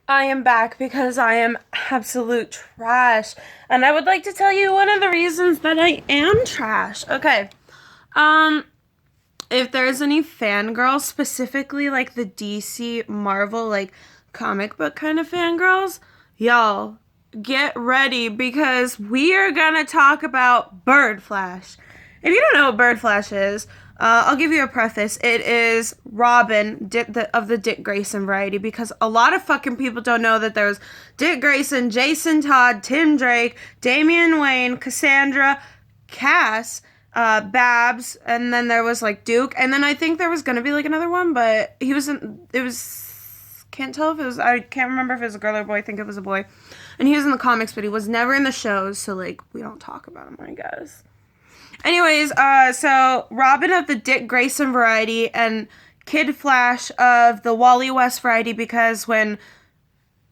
I am back because I am absolute trash. And I would like to tell you one of the reasons that I am trash. Okay. Um, if there's any fangirls, specifically like the DC Marvel, like comic book kind of fangirls, y'all, get ready because we are gonna talk about birdflash. If you don't know what birdflash is, I'll give you a preface. It is Robin of the Dick Grayson variety because a lot of fucking people don't know that there's Dick Grayson, Jason Todd, Tim Drake, Damian Wayne, Cassandra, Cass, Babs, and then there was like Duke, and then I think there was gonna be like another one, but he was in, it was can't tell if it was I can't remember if it was a girl or a boy. I think it was a boy, and he was in the comics, but he was never in the shows, so like we don't talk about him, I guess. Anyways, so Robin of the Dick Grayson variety and Kid Flash of the Wally West variety because when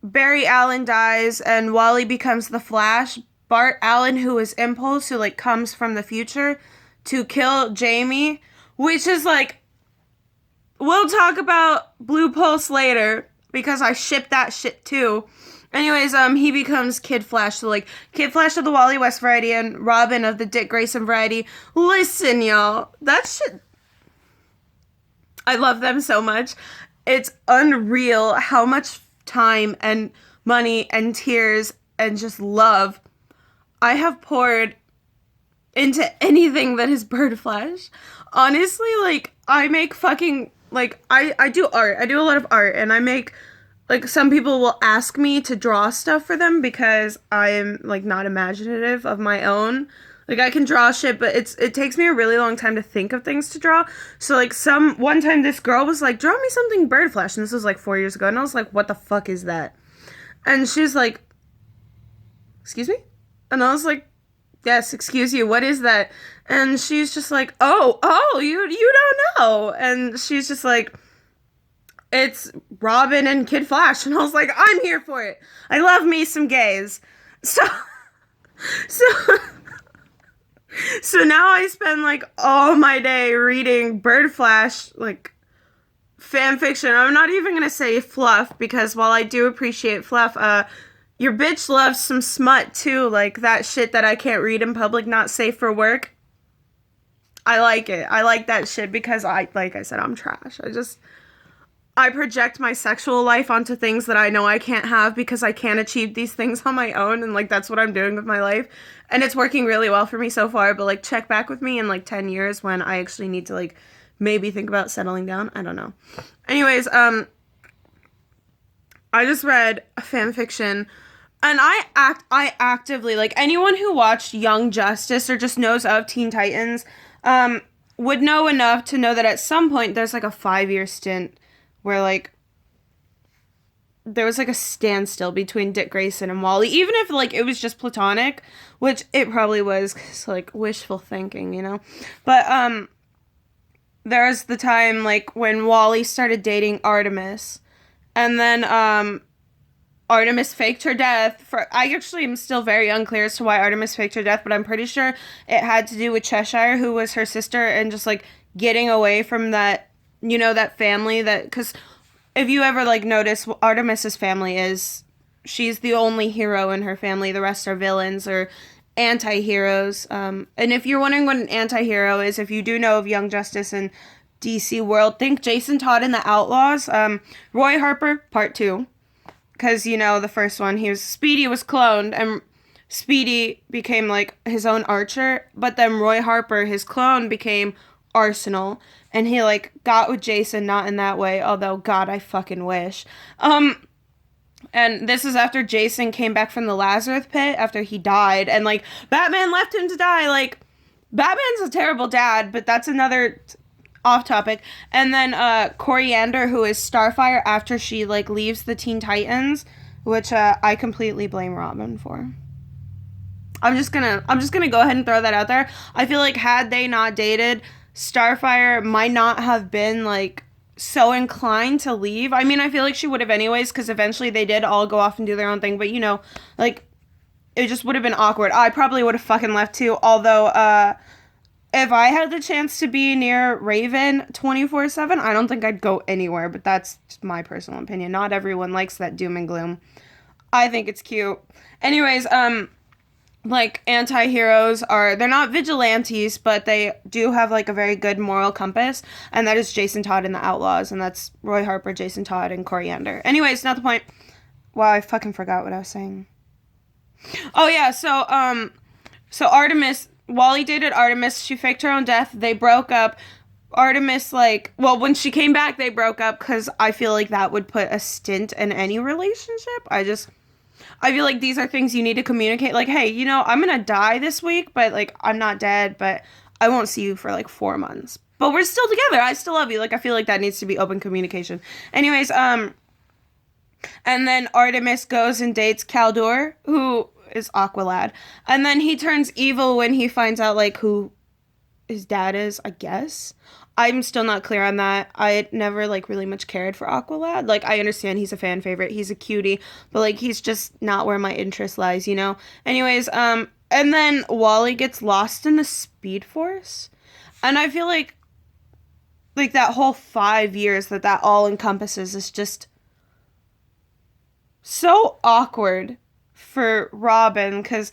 Barry Allen dies and Wally becomes the Flash, Bart Allen, who is Impulse, who like comes from the future to kill Jamie, which is like we'll talk about Blue Pulse later because I ship that shit too. Anyways, he becomes Kid Flash, so like Kid Flash of the Wally West variety and Robin of the Dick Grayson variety. Listen, y'all, that shit, I love them so much. It's unreal how much time and money and tears and just love I have poured into anything that is birdflash. Honestly, like I make fucking like I do art. I do a lot of art and I make like some people will ask me to draw stuff for them because I'm like not imaginative of my own. Like I can draw shit, but it takes me a really long time to think of things to draw. So like some one time this girl was like, "Draw me something birdflash," and this was like 4 years ago, and I was like, "What the fuck is that?" And she's like, "Excuse me?" And I was like, "Yes, excuse you, what is that?" And she's just like, "Oh, you don't know." And she's just like, "It's Robin and Kid Flash." And I was like, "I'm here for it. I love me some gays." So so so now I spend like all my day reading Birdflash like fan fiction. I'm not even gonna say fluff because while I do appreciate fluff, your bitch loves some smut too, like that shit that I can't read in public, not safe for work. I like it. I like that shit because like I said, I'm trash. I project my sexual life onto things that I know I can't have because I can't achieve these things on my own, and like that's what I'm doing with my life. And it's working really well for me so far, but like check back with me in like 10 years when I actually need to like maybe think about settling down. I don't know. Anyways, I just read a fan fiction and I actively like anyone who watched Young Justice or just knows of Teen Titans would know enough to know that at some point there's like a 5 year stint where like there was like a standstill between Dick Grayson and Wally, even if like it was just platonic, which it probably was, 'cause, like wishful thinking, you know. But there was the time like when Wally started dating Artemis, and then Artemis faked her death. For I actually am still very unclear as to why Artemis faked her death, but I'm pretty sure it had to do with Cheshire, who was her sister, and just like getting away from that, you know, that family that because if you ever like notice Artemis's family is she's the only hero in her family. The rest are villains or anti-heroes. And if you're wondering what an anti-hero is, if you do know of Young Justice and DC World, think Jason Todd and the Outlaws. Roy Harper, part two. Because, you know, the first one, Speedy was cloned, and Speedy became, like, his own Archer, but then Roy Harper, his clone, became Arsenal, and he, like, got with Jason, not in that way, although, God, I fucking wish. And this is after Jason came back from the Lazarus pit, after he died, and, like, Batman left him to die, like, Batman's a terrible dad, but that's another off topic. And then Coriander, who is Starfire after she like leaves the Teen Titans, which I completely blame Robin for. I'm just gonna go ahead and throw that out there. I feel like had they not dated, Starfire might not have been like so inclined to leave. I mean, I feel like she would have anyways, because eventually they did all go off and do their own thing, but you know, like it just would have been awkward. I probably would have fucking left too, although if I had the chance to be near Raven 24/7, I don't think I'd go anywhere, but that's just my personal opinion. Not everyone likes that doom and gloom. I think it's cute. Anyways, like anti-heroes they're not vigilantes, but they do have like a very good moral compass, and that is Jason Todd and the Outlaws, and that's Roy Harper, Jason Todd, and Coriander. Anyways, not the point. Wow, I fucking forgot what I was saying. Oh yeah, so Artemis, Wally dated Artemis, she faked her own death, they broke up. Artemis, when she came back, they broke up because I feel like that would put a stint in any relationship. I feel like these are things you need to communicate. Like, hey, I'm going to die this week, but, I'm not dead, but I won't see you for, 4 months. But we're still together. I still love you. I feel like that needs to be open communication. Anyways, and then Artemis goes and dates Caldor, who is Aqualad. And then he turns evil when he finds out, who his dad is, I guess. I'm still not clear on that. I never, really much cared for Aqualad. I understand he's a fan favorite. He's a cutie. But, he's just not where my interest lies, Anyways, and then Wally gets lost in the Speed Force. And I feel like that whole 5 years that all encompasses is just so awkward for Robin, because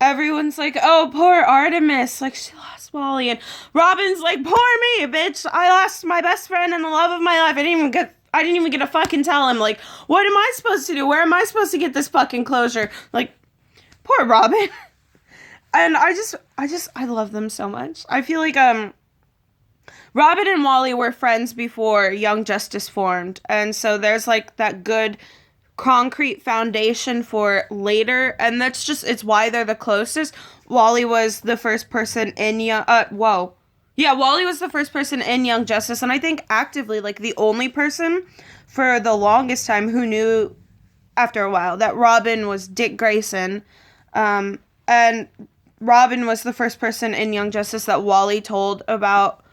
everyone's like, oh, poor Artemis, she lost Wally, and Robin's like, poor me, bitch, I lost my best friend and the love of my life. I didn't even get to fucking tell him, what am I supposed to do? Where am I supposed to get this fucking closure? Poor Robin. And I love them so much. I feel like, Robin and Wally were friends before Young Justice formed, and so there's, that good concrete foundation for later, and it's why they're the closest. Wally was the first person in Wally was the first person in Young Justice, and I think actively, the only person for the longest time who knew after a while that Robin was Dick Grayson, and Robin was the first person in Young Justice that Wally told about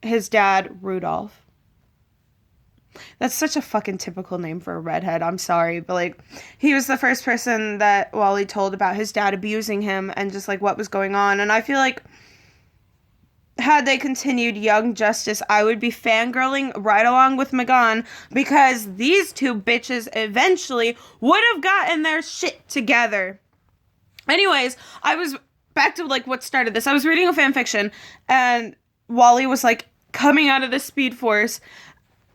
his dad, Rudolph. That's such a fucking typical name for a redhead. I'm sorry, but he was the first person that Wally told about his dad abusing him and just what was going on. And I feel like had they continued Young Justice, I would be fangirling right along with Megan, because these two bitches eventually would have gotten their shit together. Anyways, I was back to what started this. I was reading a fan fiction, and Wally was coming out of the Speed Force,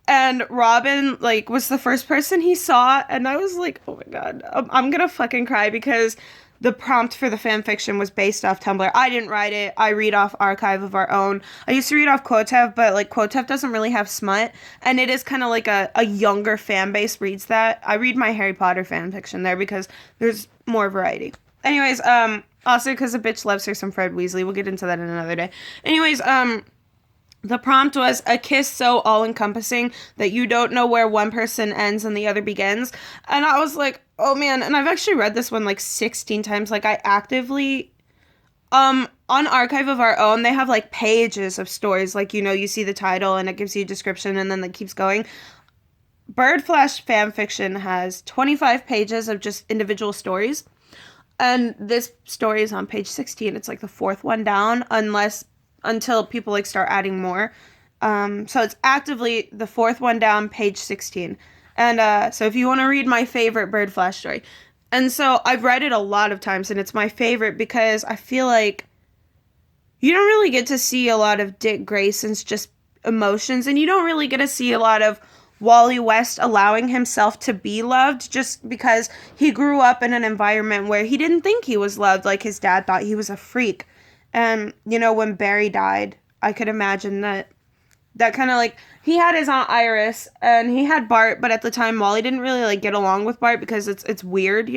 and Robin, was the first person he saw, and I was like, oh my god, I'm gonna fucking cry, because the prompt for the fanfiction was based off Tumblr. I didn't write it. I read off Archive of Our Own. I used to read off Quotev, but, Quotev doesn't really have smut, and it is kind of a younger fan base reads that. I read my Harry Potter fanfiction there, because there's more variety. Anyways, also because a bitch loves her some Fred Weasley. We'll get into that in another day. Anyways, the prompt was a kiss so all-encompassing that you don't know where one person ends and the other begins. And I was like, oh man. And I've actually read this one 16 times. I actively, on Archive of Our Own, they have pages of stories. You see the title and it gives you a description and then it keeps going. Birdflash fanfiction has 25 pages of just individual stories. And this story is on page 16. It's the fourth one down, until people start adding more. So it's actively the fourth one down, page 16. And so if you want to read my favorite Birdflash story. And so I've read it a lot of times, and it's my favorite because I feel like you don't really get to see a lot of Dick Grayson's just emotions, and you don't really get to see a lot of Wally West allowing himself to be loved, just because he grew up in an environment where he didn't think he was loved. His dad thought he was a freak. And, when Barry died, I could imagine that kind of he had his Aunt Iris and he had Bart, but at the time Wally didn't really get along with Bart because it's weird,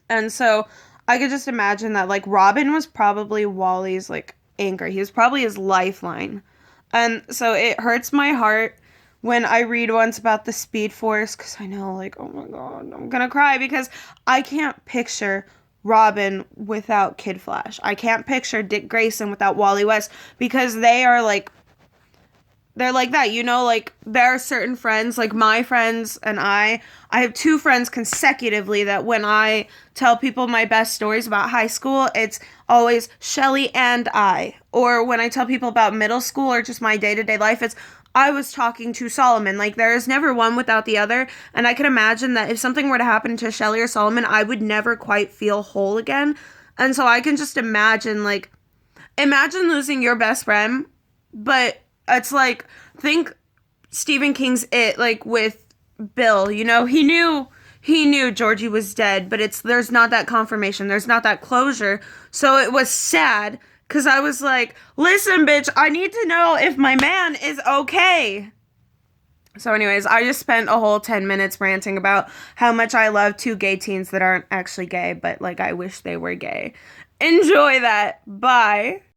And so I could just imagine that Robin was probably Wally's anchor. He was probably his lifeline. And so it hurts my heart when I read once about the Speed Force, because I know oh my god, I'm gonna cry, because I can't picture Robin without Kid Flash. I can't picture Dick Grayson without Wally West, because they are they're like that, you know, like there are certain friends, like my friends and I have two friends consecutively that when I tell people my best stories about high school, it's always Shelly and I. Or when I tell people about middle school or just my day-to-day life, it's I was talking to Solomon. Like there is never one without the other. And I can imagine that if something were to happen to Shelly or Solomon, I would never quite feel whole again. And so I can just imagine, like, imagine losing your best friend, but it's like, think Stephen King's It, like with Bill, you know, he knew Georgie was dead, but there's not that confirmation, there's not that closure. So it was sad because I was like, listen, bitch, I need to know if my man is okay. So anyways, I just spent a whole 10 minutes ranting about how much I love two gay teens that aren't actually gay, but like I wish they were gay. Enjoy that. Bye.